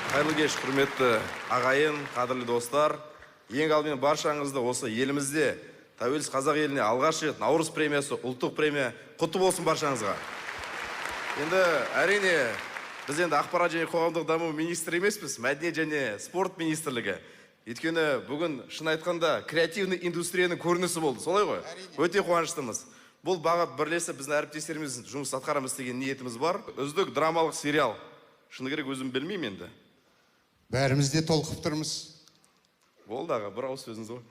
Қайырлы кеш, құрметті ағайын, қадірлі достар. Ең алдымен баршаңызды осы елімізде тәуелсіз қазақ еліне алғаш рет Наурыз премиясы, ұлттық премия құтты болсын баршаңызға. Енді әрине, біз енді ақпарат және қоғамдық даму министрі емеспіз, мәдениет және спорт министрлігі. Өйткені бүгін шын айтқанда креативный индустрияның көрінісі болды, солай ғой? Өте қуаныштымыз. Бұл бағыт бірлесіп біздің әріптестеріміз жұмыс атқарамыз деген ниетіміз бар. Үздік драмалық сериал. Шыны керек өзім білмеймін енді. Бәріміз де толқып тұрмыз. Болды аға, бір ауыз сөзіңіз ғой.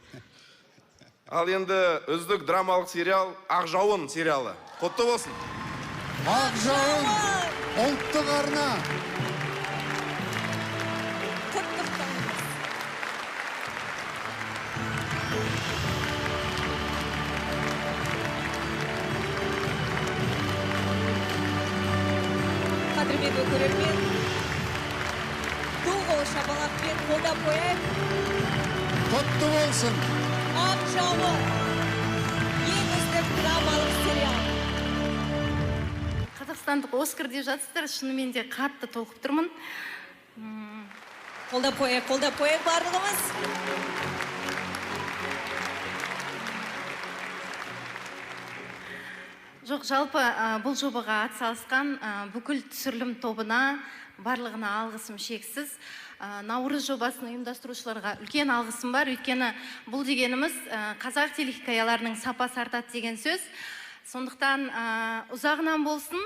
Ал енді үздік драмалық сериал Ақ жауын сериалы. Құтты болсын. Ақ жауын ұлттық арна. Қадірменді көрермен, ду шапалақпен қолдап қояйық. Құтты болсын. Ақ жауын ең үздік драмалық сериал. Қазақстандық Оскар деп жатсыздар, шынымен де қатты толқып тұрмын. Қолдап қояйық барлығымыз. Жоқ, жалпы бұл жобаға атсалысқан бүкіл түсірілім тобына барлығына алғысым шексіз. Наурыз жобасын ұйымдастырушыларға үлкен алғысым бар. Өйткені бұл дегеніміз қазақ телехикаяларының сапасы артады деген сөз. Сондықтан ұзағынан болсын.